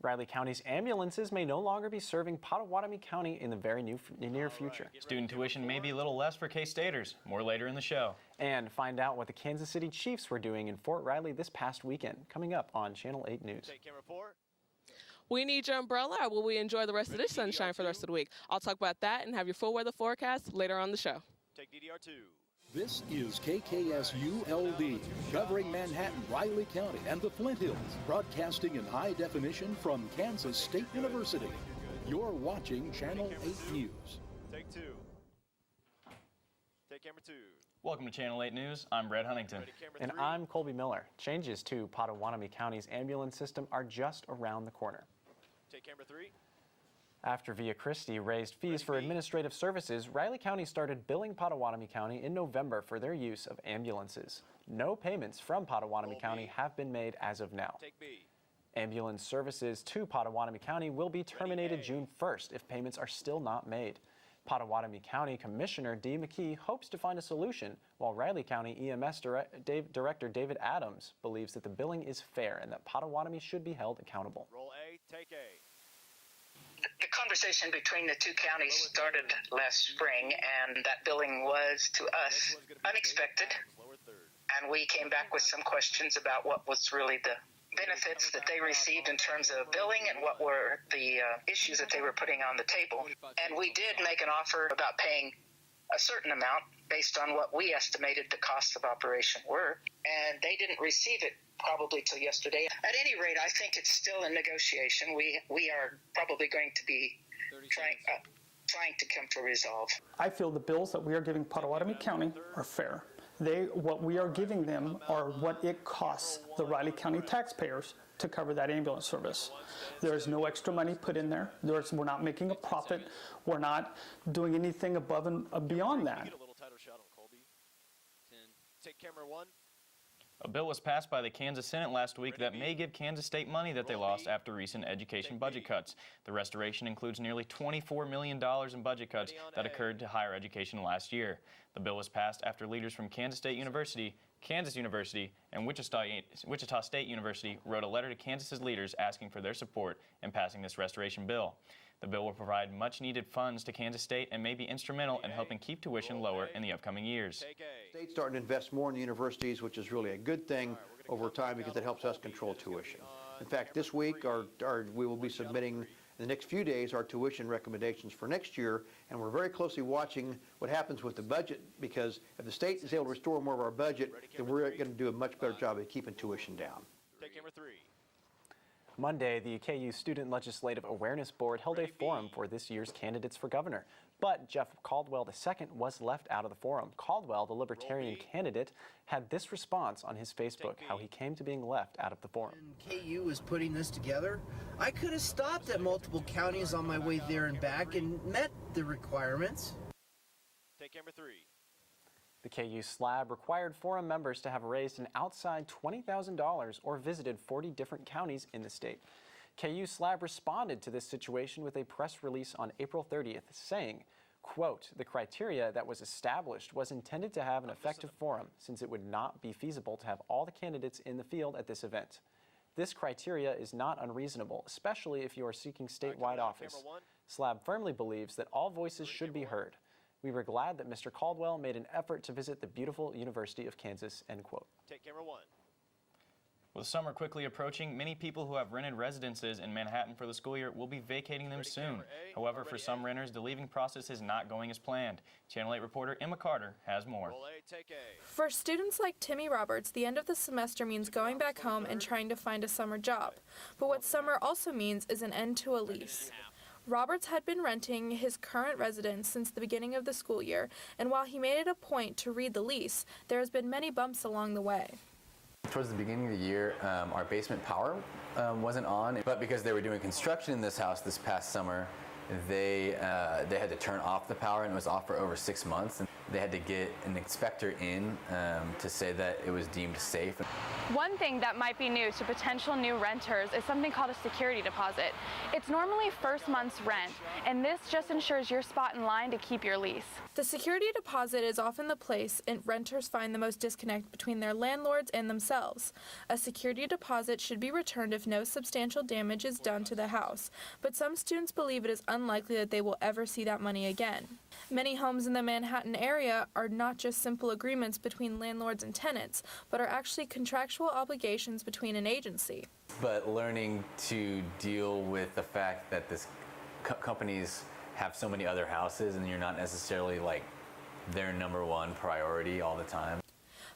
Riley County's ambulances may no longer be serving Pottawatomie County in the very near future. Student tuition may be a little less for K-Staters. More later in the show. And find out what the Kansas City Chiefs were doing in Fort Riley this past weekend. Coming up on Channel 8 News. Take camera 4. We need your umbrella, or will we enjoy the rest of this sunshine for the rest of the week? I'll talk about that and have your full weather forecast later on the show. Take DDR2. This is KKSU-LD, covering Manhattan, Riley County, and the Flint Hills, broadcasting in high definition from Kansas State University. You're watching Channel 8 News. Take 2. Take camera 2. Welcome to Channel 8 News. I'm Brett Huntington. And I'm Colby Miller. Changes to Pottawatomie County's ambulance system are just around the corner. Take camera 3. After Via Christi raised fees for administrative services, Riley County started billing Pottawatomie County in November for their use of ambulances. No payments from Pottawatomie County have been made as of now. Take B. Ambulance services to Pottawatomie County will be terminated June 1st if payments are still not made. Pottawatomie County Commissioner Dee McKee hopes to find a solution, while Riley County EMS Director David Adams believes that the billing is fair and that Pottawatomie should be held accountable. Roll A. Take A. The conversation between the two counties started last spring, and that billing was, to us, unexpected. And we came back with some questions about what was really the benefits that they received in terms of billing and what were the issues that they were putting on the table. And we did make an offer about paying a certain amount based on what we estimated the costs of operation were, and they didn't receive it probably till yesterday. At any rate, I think it's still in negotiation. We are probably going to be trying to come to a resolve. I feel the bills that we are giving Pottawatomie County are fair. What we are giving them are what it costs the Riley County taxpayers to cover that ambulance service. There is no extra money put in there. We're not making a profit. We're not doing anything above and beyond that. Get a little tighter shot on Colby. 10. Take camera 1. A bill was passed by the Kansas Senate last week that may give Kansas State money that they lost after recent education budget cuts. The restoration includes nearly $24 million in budget cuts that occurred to higher education last year. The bill was passed after leaders from Kansas State University, Kansas University, and Wichita State University wrote a letter to Kansas's leaders asking for their support in passing this restoration bill. The bill will provide much-needed funds to Kansas State and may be instrumental in helping keep tuition lower in the upcoming years. State's starting to invest more in the universities, which is really a good thing over time because it helps us control tuition. In fact, this week we will be submitting in the next few days our tuition recommendations for next year, and we're very closely watching what happens with the budget, because if the state is able to restore more of our budget, then we're going to do a much better job of keeping tuition down. Take camera 3. Monday, the KU Student Legislative Awareness Board held a forum for this year's candidates for governor. But Jeff Caldwell II was left out of the forum. Caldwell, the Libertarian candidate, had this response on his Facebook, how he came to being left out of the forum. When KU was putting this together, I could have stopped at multiple counties on my way there and back and met the requirements. Take camera 3. The KU SLAB required forum members to have raised an outside $20,000 or visited 40 different counties in the state. KU SLAB responded to this situation with a press release on April 30th saying, quote, "The criteria that was established was intended to have an effective forum since it would not be feasible to have all the candidates in the field at this event. This criteria is not unreasonable, especially if you are seeking statewide office. SLAB firmly believes that all voices should be heard. We were glad that Mr. Caldwell made an effort to visit the beautiful University of Kansas," end quote. Take camera 1. With summer quickly approaching, many people who have rented residences in Manhattan for the school year will be vacating them soon. However, for some renters, the leaving process is not going as planned. Channel 8 reporter Emma Carter has more. Roll A. Take A. For students like Timmy Roberts, the end of the semester means going back home and trying to find a summer job. But what summer also means is an end to a lease. Roberts had been renting his current residence since the beginning of the school year, and while he made it a point to read the lease, there has been many bumps along the way. Towards the beginning of the year, our basement power wasn't on, but because they were doing construction in this house this past summer, they had to turn off the power, and it was off for over 6 months. And they had to get an inspector in to say that it was deemed safe. One thing that might be new to potential new renters is something called a security deposit. It's normally first month's rent, and this just ensures your spot in line to keep your lease. The security deposit is often the place renters find the most disconnect between their landlords and themselves. A security deposit should be returned if no substantial damage is done to the house, but some students believe it is unlikely that they will ever see that money again. Many homes in the Manhattan area are not just simple agreements between landlords and tenants, but are actually contractual obligations between an agency. But learning to deal with the fact that this companies have so many other houses and you're not necessarily like their number one priority all the time.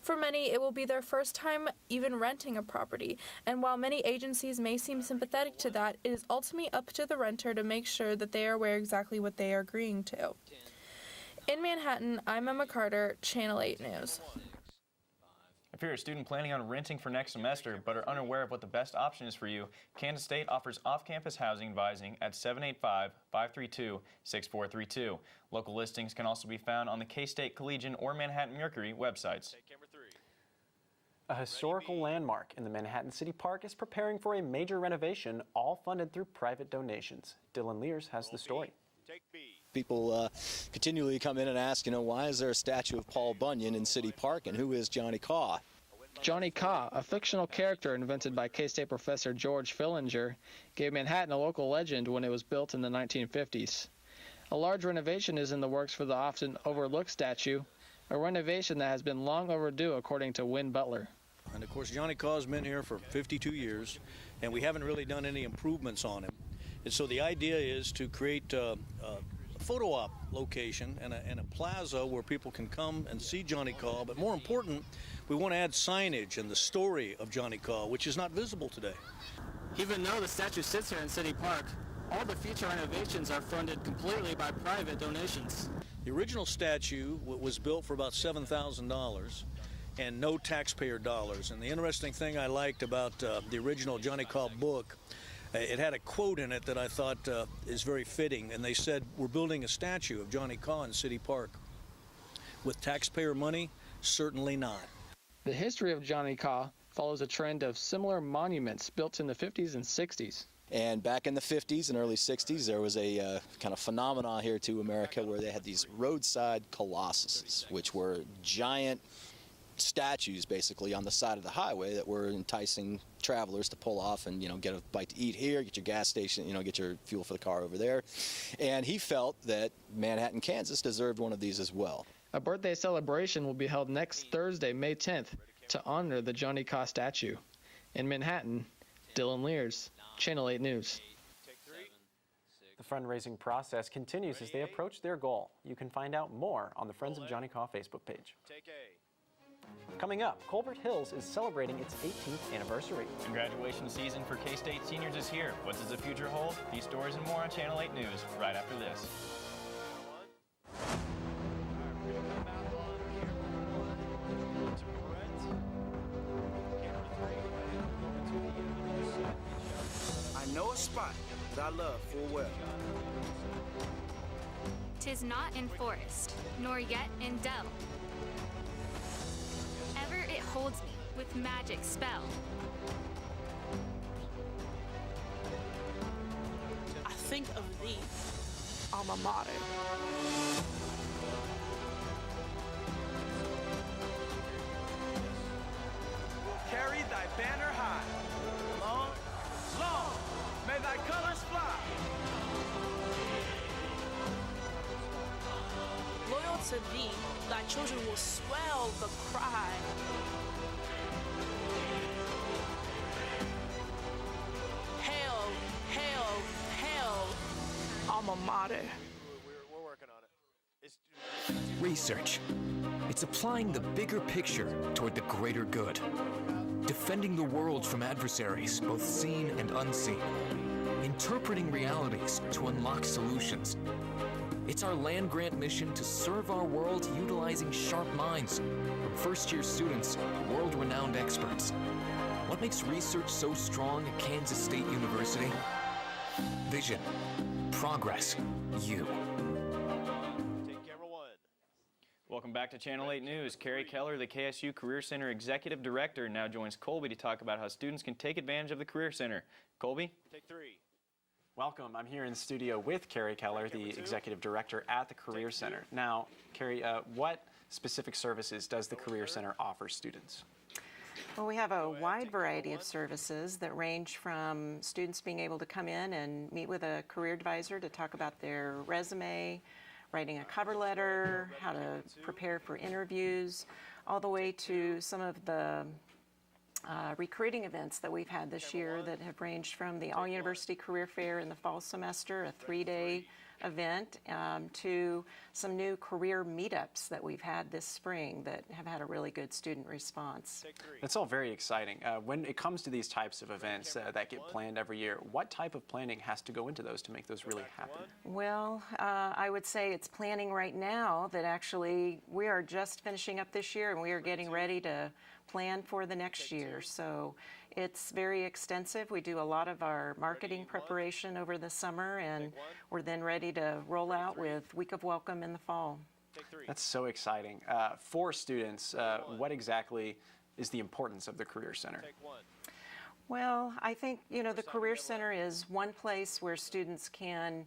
For many, it will be their first time even renting a property, and while many agencies may seem sympathetic to that, it is ultimately up to the renter to make sure that they are aware exactly what they are agreeing to. In Manhattan, I'm Emma Carter, Channel 8 News. If you're a student planning on renting for next semester but are unaware of what the best option is for you, Kansas State offers off-campus housing advising at 785-532-6432. Local listings can also be found on the K-State Collegian or Manhattan Mercury websites. A historical landmark in the Manhattan City Park is preparing for a major renovation, all funded through private donations. Dylan Lears has the story. People continually come in and ask, why is there a statue of Paul Bunyan in City Park, and who is Johnny Caw? Johnny Caw, a fictional character invented by K-State professor George Fillinger, gave Manhattan a local legend when it was built in the 1950s. A large renovation is in the works for the often overlooked statue, a renovation that has been long overdue, according to Wynn Butler. And of course, Johnny Caw's been here for 52 years, and we haven't really done any improvements on him. And so the idea is to create a photo op location and a plaza where people can come and see Johnny Caw, but more important, we want to add signage and the story of Johnny Caw, which is not visible today. Even though the statue sits here in City Park, all the future renovations are funded completely by private donations. The original statue was built for about $7,000 and no taxpayer dollars. And the interesting thing I liked about the original Johnny Caw book, it had a quote in it that I thought is very fitting, and they said, "We're building a statue of Johnny Caw in City Park. With taxpayer money, certainly not." The history of Johnny Caw follows a trend of similar monuments built in the 50s and 60s. And back in the 50s and early 60s, there was a kind of phenomenon here to America where they had these roadside colossuses, which were giant statues basically on the side of the highway that were enticing travelers to pull off and get a bite to eat here, get your gas station, get your fuel for the car over there. And he felt that Manhattan, Kansas deserved one of these as well. A birthday celebration will be held next Thursday, May 10th, to honor the Johnny Caw statue. In Manhattan, Dylan Lears, Channel 8 News. The fundraising process continues as they approach their goal. You can find out more on the Friends of Johnny Caw Facebook page. Coming up, Colbert Hills is celebrating its 18th anniversary. The graduation season for K-State seniors is here. What does the future hold? These stories and more on Channel 8 News right after this. I know a spot that I love full well. 'Tis not in forest, nor yet in dell. Ever it holds me with magic spell. I think of thee, alma mater. Carry thy banner high. Long, long, may thy colors fly. Loyal to thee, thy children will swell the cry. Hail, hail, hail, alma mater. We're working on it. Research. It's applying the bigger picture toward the greater good. Defending the world from adversaries, both seen and unseen. Interpreting realities to unlock solutions. It's our land-grant mission to serve our world utilizing sharp minds, from first-year students to world-renowned experts. What makes research so strong at Kansas State University? Vision, progress, you. Welcome Welcome back to Channel 8 News. Carrie Keller, the KSU Career Center Executive Director, now joins Colby to talk about how students can take advantage of the Career Center. Colby? Take 3. Welcome. I'm here in the studio with Carrie Keller, the Executive Director at the Career Center. Now, Carrie, what specific services does the Career Center offer students? Well, we have a wide variety of services that range from students being able to come in and meet with a career advisor to talk about their resume, writing a cover letter, how to prepare for interviews, all the way to some of the recruiting events that we've had this year that have ranged from the All-University Career Fair in the fall semester, a 3-day event, to some new career meetups that we've had this spring that have had a really good student response. That's all very exciting. When it comes to these types of events that get planned every year, what type of planning has to go into those to make those really happen? Well, I would say it's planning right now that actually we are just finishing up this year and we are getting ready to plan for the next year. So it's very extensive. We do a lot of our marketing preparation over the summer, and we're then ready to roll out with Week of Welcome in the fall. That's so exciting. For students, what exactly is the importance of the Career Center? Well, I think, the Career Center is one place where students can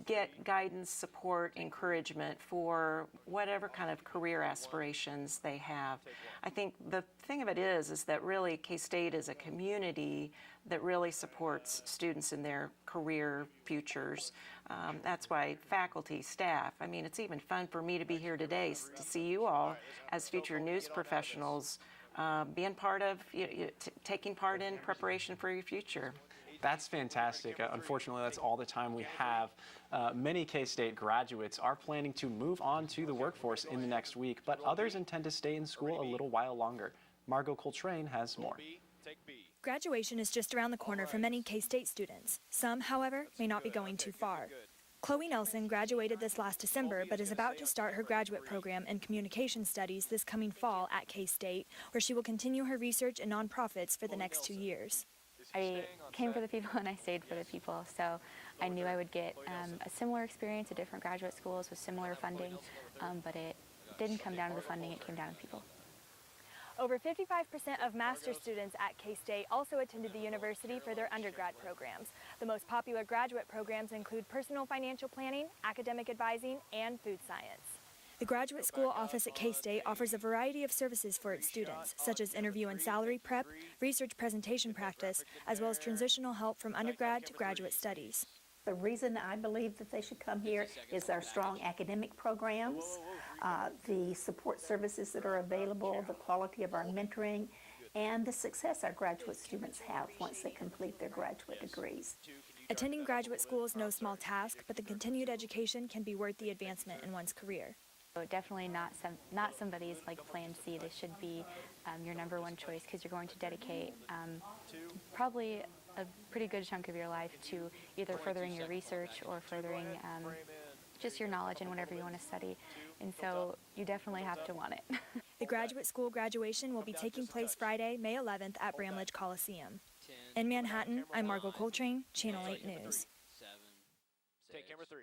get guidance, support, encouragement for whatever kind of career aspirations they have. I think the thing of it is that really K-State is a community that really supports students in their career futures. That's why faculty, staff, I mean, it's even fun for me to be here today to see you all as future news professionals being part of, taking part in preparation for your future. That's fantastic. Unfortunately, that's all the time we have. Many K-State graduates are planning to move on to the workforce in the next week, but others intend to stay in school a little while longer. Margot Coltrane has more. Graduation is just around the corner for many K-State students. Some, however, may not be going too far. Chloe Nelson graduated this last December, but is about to start her graduate program in communication studies this coming fall at K-State, where she will continue her research in nonprofits for the next 2 years. I came for the people and I stayed for the people, so I knew I would get a similar experience at different graduate schools with similar funding, but it didn't come down to the funding, it came down to people. Over 55% of master's students at K-State also attended the university for their undergrad programs. The most popular graduate programs include personal financial planning, academic advising, and food science. The graduate school office at K-State offers a variety of services for its students, such as interview and salary prep, research presentation practice, as well as transitional help from undergrad to graduate studies. The reason I believe that they should come here is our strong academic programs, the support services that are available, the quality of our mentoring, and the success our graduate students have once they complete their graduate degrees. Attending graduate school is no small task, but the continued education can be worth the advancement in one's career. So definitely not somebody's like plan C. This should be your number one choice because you're going to dedicate probably a pretty good chunk of your life to either furthering your research or furthering just your knowledge in whatever you want to study. And so you definitely have to want it. The graduate school graduation will be taking place Friday, May 11th at Bramlage Coliseum. In Manhattan, I'm Margot Coltrane, Channel 8 News. Take camera 3.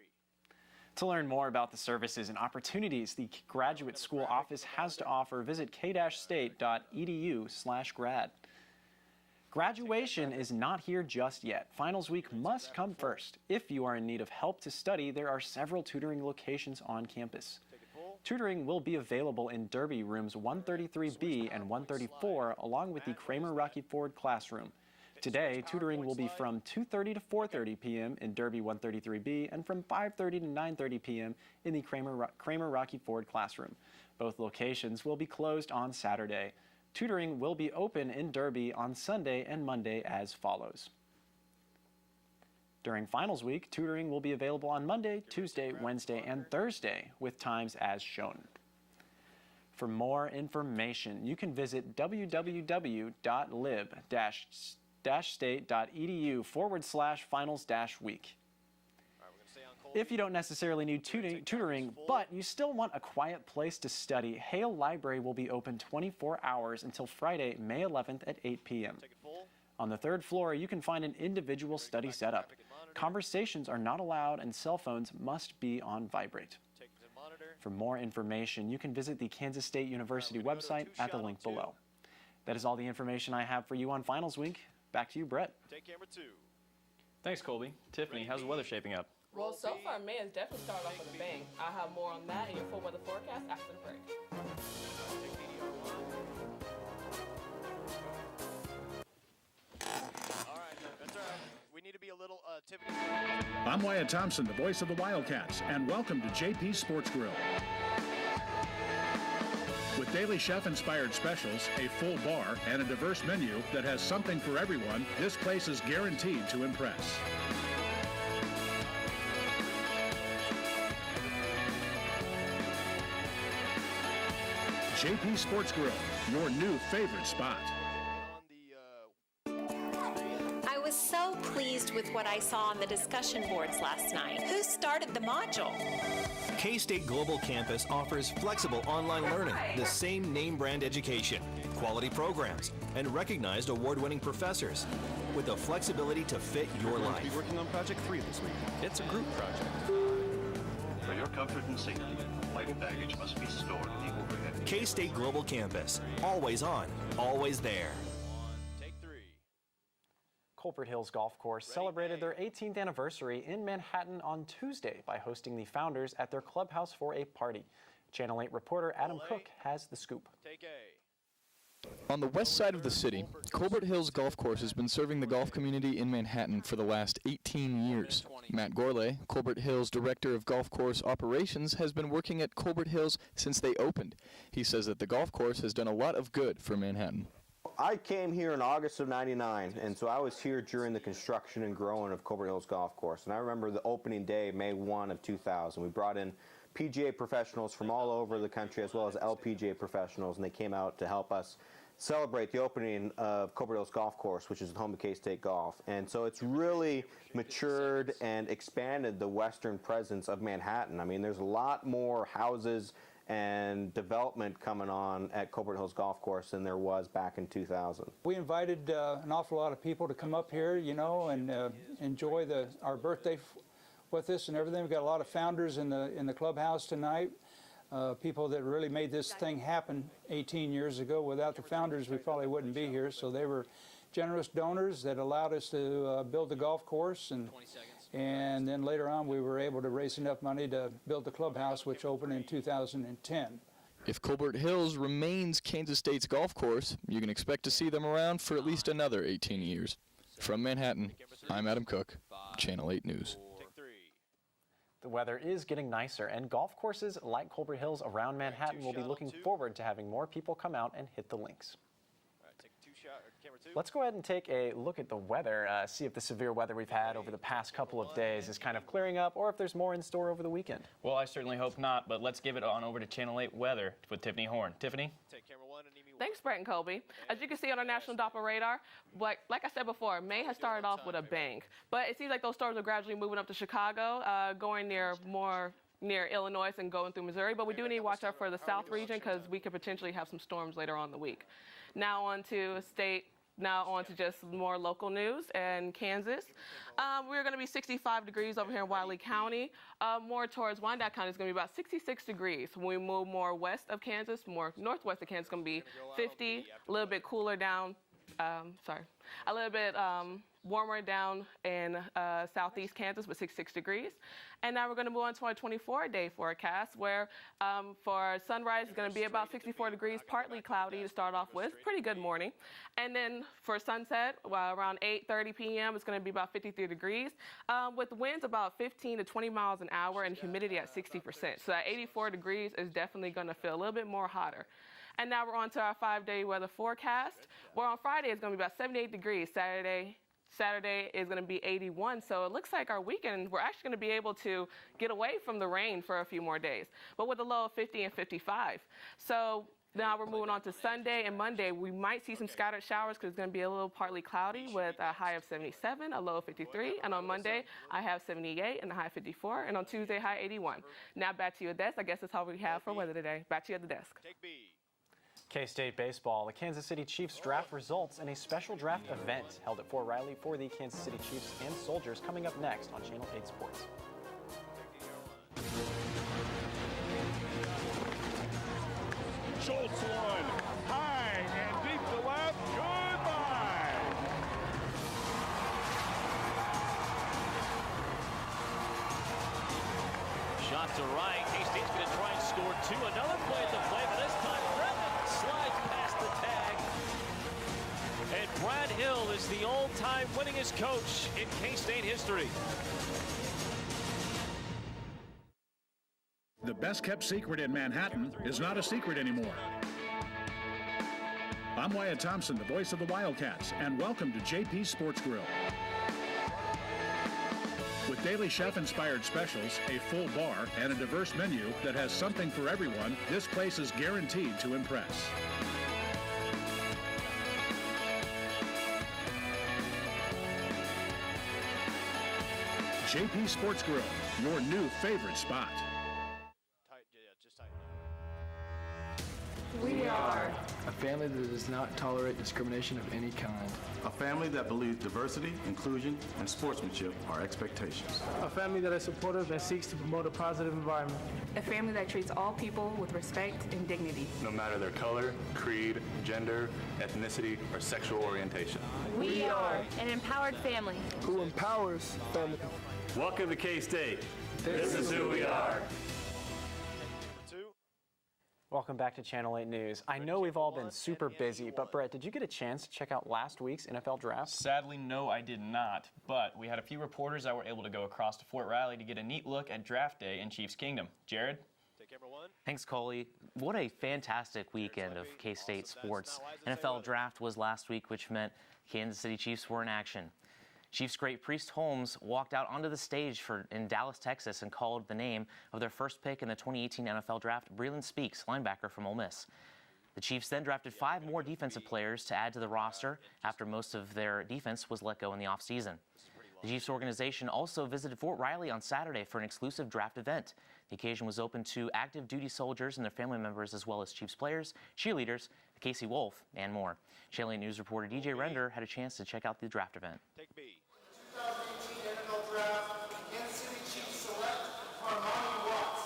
To learn more about the services and opportunities the graduate school office has to offer, visit k-state.edu/grad. Graduation is not here just yet. Finals week must come first. If you are in need of help to study, there are several tutoring locations on campus. Tutoring will be available in Derby rooms 133B and 134, along with the Kramer Rocky Ford classroom. Today, tutoring will be from 2:30 to 4:30 p.m. in Derby 133B and from 5:30 to 9:30 p.m. in the Kramer Rocky Ford classroom. Both locations will be closed on Saturday. Tutoring will be open in Derby on Sunday and Monday as follows. During finals week, tutoring will be available on Monday, Tuesday, Wednesday, and Thursday with times as shown. For more information, you can visit www.lib-state.edu/finals-week. If you don't necessarily need tutoring, but you still want a quiet place to study, Hale Library will be open 24 hours until Friday, May 11th at 8 p.m. On the third floor, you can find an individual study setup. Conversations are not allowed and cell phones must be on vibrate. For more information, you can visit the Kansas State University website at the link below. That is all the information I have for you on Finals Week. Back to you, Brett. Take camera 2. Thanks, Colby. Tiffany, how's the weather shaping up? Well, so far, May has definitely started off with a bang. I'll have more on that in your full weather forecast after the break. All right, that's all right. We need to be a little Tiffany. I'm Wyatt Thompson, the voice of the Wildcats, and welcome to JP Sports Grill. With daily chef-inspired specials, a full bar, and a diverse menu that has something for everyone, this place is guaranteed to impress. JP Sports Grill, your new favorite spot. I was so pleased with what I saw on the discussion boards last night. Who started the module? K-State Global Campus offers flexible online learning, the same name brand education, quality programs, and recognized award-winning professors with the flexibility to fit your life. We'll be working on Project 3 this week. It's a group project. For your comfort and safety, light baggage must be stored in the overhead. K-State Global Campus. Always on, always there. Colbert Hills Golf Course celebrated their 18th anniversary in Manhattan on Tuesday by hosting the founders at their clubhouse for a party. Channel 8 reporter Adam Cook has the scoop. On the west side of the city, Colbert Hills Golf Course has been serving the golf community in Manhattan for the last 18 years. Matt Gourlay, Colbert Hills Director of Golf Course Operations, has been working at Colbert Hills since they opened. He says that the golf course has done a lot of good for Manhattan. I came here in August of '99, and so I was here during the construction and growing of Colbert Hills Golf Course. And I remember the opening day, May 1 of 2000. We brought in PGA professionals from all over the country as well as LPGA professionals, and they came out to help us celebrate the opening of Colbert Hills Golf Course, which is the home of K-State Golf. And so it's really matured and expanded the western presence of Manhattan. I mean, there's a lot more houses and development coming on at Colbert Hills Golf Course than there was back in 2000. We invited an awful lot of people to come up here, you know, and enjoy our birthday with us and everything. We've got a lot of founders in the clubhouse tonight, people that really made this thing happen 18 years ago. Without the founders, we probably wouldn't be here. So they were generous donors that allowed us to build the golf course, and then later on we were able to raise enough money to build the clubhouse, which opened in 2010. If Colbert Hills remains Kansas State's golf course, you can expect to see them around for at least another 18 years. From Manhattan, I'm Adam Cook, Channel 8 News. The weather is getting nicer, and golf courses like Colbert Hills around Manhattan will be looking forward to having more people come out and hit the links. Let's go ahead and take a look at the weather, see if the severe weather we've had over the past couple of days is kind of clearing up, or if there's more in store over the weekend. Well, I certainly hope not, but let's give it on over to Channel 8 Weather with Tiffany Horn. Tiffany? Thanks, Brett and Colby. As you can see on our national Doppler radar, like I said before, May has started off with a bang. But it seems like those storms are gradually moving up to Chicago, going more near Illinois and going through Missouri. But we do need to watch out for the south region because we could potentially have some storms later on in the week. Now on to just more local news in Kansas. We're going to be 65 degrees over here in Wiley County. More towards Wyandotte County is going to be about 66 degrees. When we move more west of Kansas, more northwest of Kansas, it's going to be 50, a little bit cooler down, a little bit warmer down in southeast Kansas with 66 degrees. And now we're going to move on to our 24-day forecast where for sunrise it's going to be about 64 degrees, partly cloudy to start off with. Pretty good morning. And then for sunset, around 8:30 p.m., it's going to be about 53 degrees with winds about 15 to 20 miles an hour and humidity at 60%. So that 84 degrees is definitely going to feel a little bit more hotter. And now we're on to our 5-day weather forecast, where on Friday it's going to be about 78 degrees. Saturday is going to be 81, so it looks like our weekend, we're actually going to be able to get away from the rain for a few more days, but with a low of 50 and 55. So now we're moving on to Sunday and Monday. We might see some scattered showers because it's going to be a little partly cloudy with a high of 77, a low of 53. And on Monday, I have 78 and a high of 54. And on Tuesday, high 81. Now back to your desk. I guess that's all we have for weather today. Back to you at the desk. K-State baseball, the Kansas City Chiefs draft results in a special draft event held at Fort Riley for the Kansas City Chiefs and Soldiers coming up next on Channel 8 Sports. Schultz one. High and deep to left. Goodbye. Shot to right. K-State's going to try and score two. Another play at the play, but this time Redmond slides past the tag. And Brad Hill is the all-time winningest coach in K-State history. The best-kept secret in Manhattan is not a secret anymore. I'm Wyatt Thompson, the voice of the Wildcats, and welcome to JP Sports Grill. With daily chef-inspired specials, a full bar, and a diverse menu that has something for everyone, this place is guaranteed to impress. JP Sports Grill, your new favorite spot. We are a family that does not tolerate discrimination of any kind. A family that believes diversity, inclusion, and sportsmanship are expectations. A family that is supportive and seeks to promote a positive environment. A family that treats all people with respect and dignity. No matter their color, creed, gender, ethnicity, or sexual orientation. We are an empowered family. Who empowers family. Welcome to K-State. This is who we are. Welcome back to Channel 8 News. I know we've all been super busy, but Brett, did you get a chance to check out last week's NFL Draft? Sadly, no, I did not, but we had a few reporters that were able to go across to Fort Riley to get a neat look at Draft Day in Chiefs Kingdom. Jared? Thanks, Coley. What a fantastic weekend of K-State sports. NFL Draft was last week, which meant Kansas City Chiefs were in action. Chiefs great Priest Holmes walked out onto the stage in Dallas, Texas, and called the name of their first pick in the 2018 NFL Draft, Breeland Speaks, linebacker from Ole Miss. The Chiefs then drafted 5 more defensive players to add to the roster after most of their defense was let go in the offseason. The Chiefs organization also visited Fort Riley on Saturday for an exclusive draft event. The occasion was open to active duty soldiers and their family members, as well as Chiefs players, cheerleaders, Casey Wolf, and more. Channel 8 News reporter DJ Render had a chance to check out the draft event. Take B. 2018 NFL Draft, Kansas City Chiefs select Armani Watts.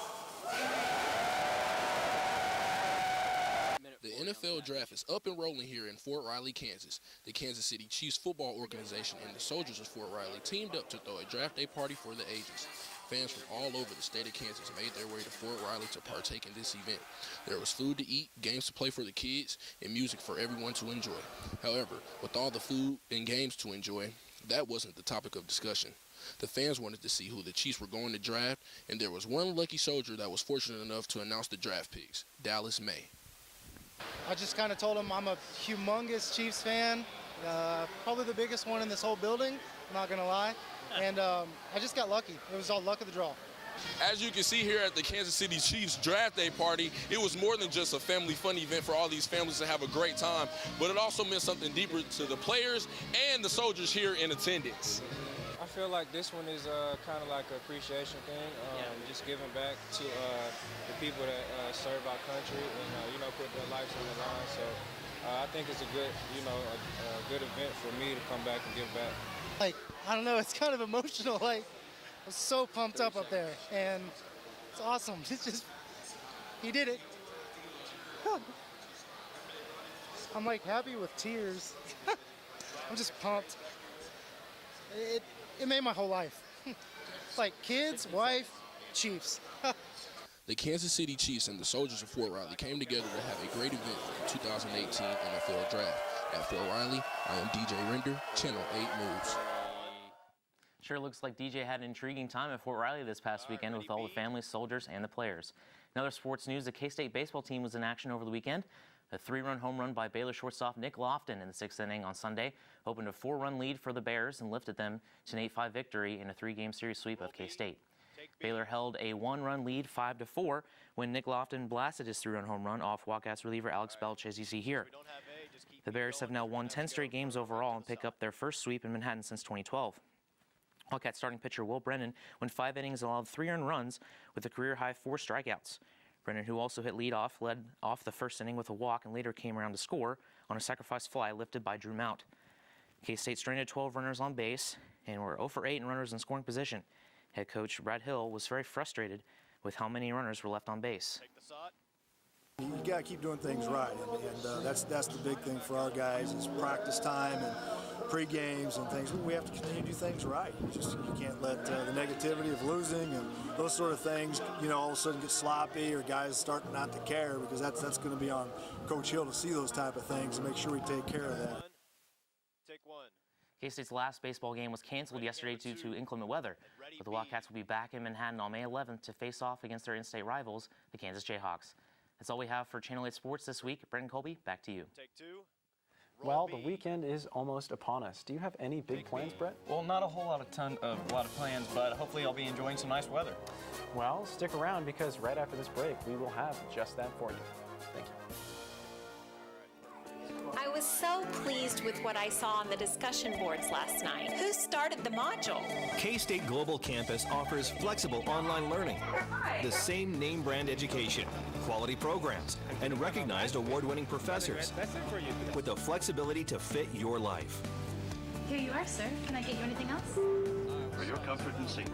The NFL Draft is up and rolling here in Fort Riley, Kansas. The Kansas City Chiefs football organization and the soldiers of Fort Riley teamed up to throw a draft day party for the ages. Fans from all over the state of Kansas made their way to Fort Riley to partake in this event. There was food to eat, games to play for the kids, and music for everyone to enjoy. However, with all the food and games to enjoy, that wasn't the topic of discussion. The fans wanted to see who the Chiefs were going to draft, and there was one lucky soldier that was fortunate enough to announce the draft picks, Dallas May. I just kind of told him I'm a humongous Chiefs fan, probably the biggest one in this whole building, I'm not going to lie. And I just got lucky. It was all luck of the draw. As you can see here at the Kansas City Chiefs draft day party, it was more than just a family fun event for all these families to have a great time, but it also meant something deeper to the players and the soldiers here in attendance. I feel like this one is kind of like an appreciation thing, just giving back to the people that serve our country and put their lives on the line. So I think it's a good, a good event for me to come back and give back. Like, I don't know, it's kind of emotional. Like, I was so pumped up there, and it's awesome. It's just, he did it. I'm like happy with tears. I'm just pumped. It made my whole life. Like kids, wife, Chiefs. The Kansas City Chiefs and the soldiers of Fort Riley came together to have a great event for the 2018 NFL Draft. At Fort Riley, I am DJ Render, Channel 8 News. Sure looks like DJ had an intriguing time at Fort Riley this past weekend with all the families, soldiers, and the players. In other sports news, the K-State baseball team was in action over the weekend. A 3-run home run by Baylor shortstop Nick Lofton in the 6th inning on Sunday opened a 4-run lead for the Bears and lifted them to an 8-5 victory in a 3-game series sweep of K-State. Baylor held a 1-run lead 5-4 when Nick Lofton blasted his 3-run home run off Wildcats reliever Alex Belch, as you see here. The Bears have now won 10 straight games overall and pick up their first sweep in Manhattan since 2012. Wildcats starting pitcher Will Brennan went 5 innings and allowed 3 earned runs with a career-high 4 strikeouts. Brennan, who also hit leadoff, led off the first inning with a walk and later came around to score on a sacrifice fly lifted by Drew Mount. K-State stranded 12 runners on base and were 0 for 8 in runners in scoring position. Head coach Brad Hill was very frustrated with how many runners were left on base. You got to keep doing things right, and that's the big thing for our guys is practice time and pre-games and things. We have to continue to do things right. You can't let the negativity of losing and those sort of things, all of a sudden get sloppy or guys start not to care, because that's going to be on Coach Hill to see those type of things and make sure we take care of that. Take one. K-State's last baseball game was canceled yesterday due to inclement weather, but the Wildcats will be back in Manhattan on May 11th to face off against their in-state rivals, the Kansas Jayhawks. That's all we have for Channel 8 Sports this week. Brendan Colby, back to you. Take two. Well, the weekend is almost upon us. Do you have any big plans, Brett? Well, not a whole lot of plans, but hopefully I'll be enjoying some nice weather. Well, stick around because right after this break, we will have just that for you. Thank you. I was so pleased with what I saw on the discussion boards last night. Who started the module? K-State Global Campus offers flexible online learning, the same name brand education, quality programs, and recognized award-winning professors with the flexibility to fit your life. Here you are, sir. Can I get you anything else? For your comfort and safety,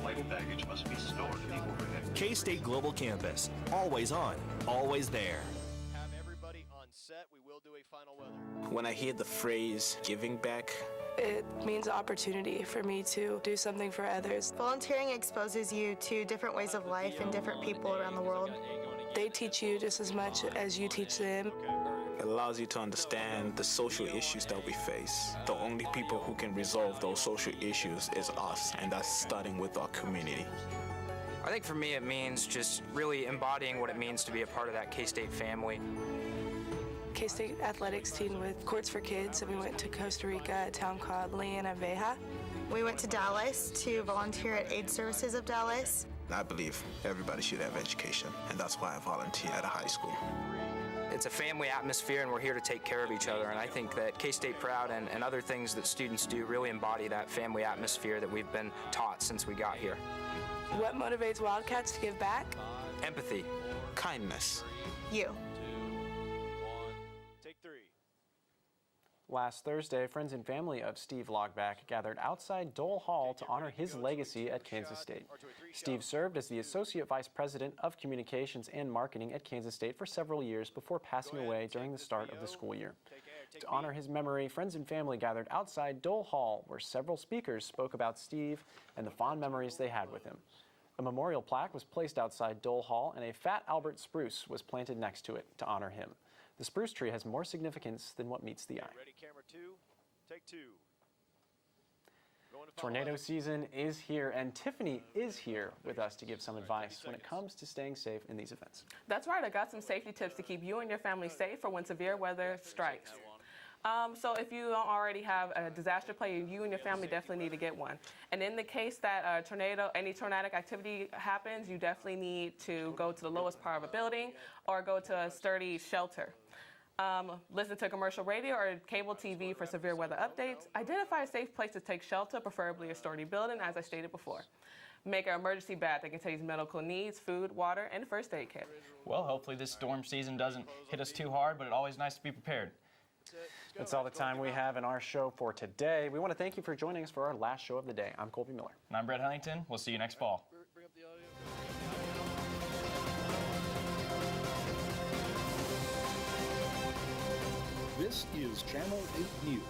light baggage must be stored in the overhead. K-State Global Campus, always on, always there. Have everybody on set. We will do a final weather. When I hear the phrase giving back, it means opportunity for me to do something for others. Volunteering exposes you to different ways of life and different people around the world. They teach you just as much as you teach them. It allows you to understand the social issues that we face. The only people who can resolve those social issues is us, and that's starting with our community. I think for me it means just really embodying what it means to be a part of that K-State family. K-State athletics team with Courts for Kids, and we went to Costa Rica, a town called Leona Veja. We went to Dallas to volunteer at Aid Services of Dallas. I believe everybody should have education, and that's why I volunteer at a high school. It's a family atmosphere, and we're here to take care of each other, and I think that K-State Proud and other things that students do really embody that family atmosphere that we've been taught since we got here. What motivates Wildcats to give back? Empathy. Kindness. You. Last Thursday, friends and family of Steve Logback gathered outside Dole Hall to honor his legacy at Kansas State. Steve served as the Associate Vice President of Communications and Marketing at Kansas State for several years before passing away during the start of the school year. To honor his memory, friends and family gathered outside Dole Hall, where several speakers spoke about Steve and the fond memories they had with him. A memorial plaque was placed outside Dole Hall, and a fat Albert spruce was planted next to it to honor him. The spruce tree has more significance than what meets the eye. Ready, camera two, take two. Tornado season is here, and Tiffany is here with us to give some advice when it comes to staying safe in these events. That's right. I got some safety tips to keep you and your family safe for when severe weather strikes. So if you don't already have a disaster plan, you and your family definitely need to get one. And in the case that any tornadic activity happens, you definitely need to go to the lowest part of a building or go to a sturdy shelter. Listen to commercial radio or cable TV for severe weather updates. Identify a safe place to take shelter, preferably a sturdy building, as I stated before. Make an emergency bag that contains medical needs, food, water, and first aid kit. Well, hopefully this storm season doesn't hit us too hard, but it's always nice to be prepared. That's all the time we have in our show for today. We want to thank you for joining us for our last show of the day. I'm Colby Miller. And I'm Brett Huntington. We'll see you next fall. This is Channel 8 News.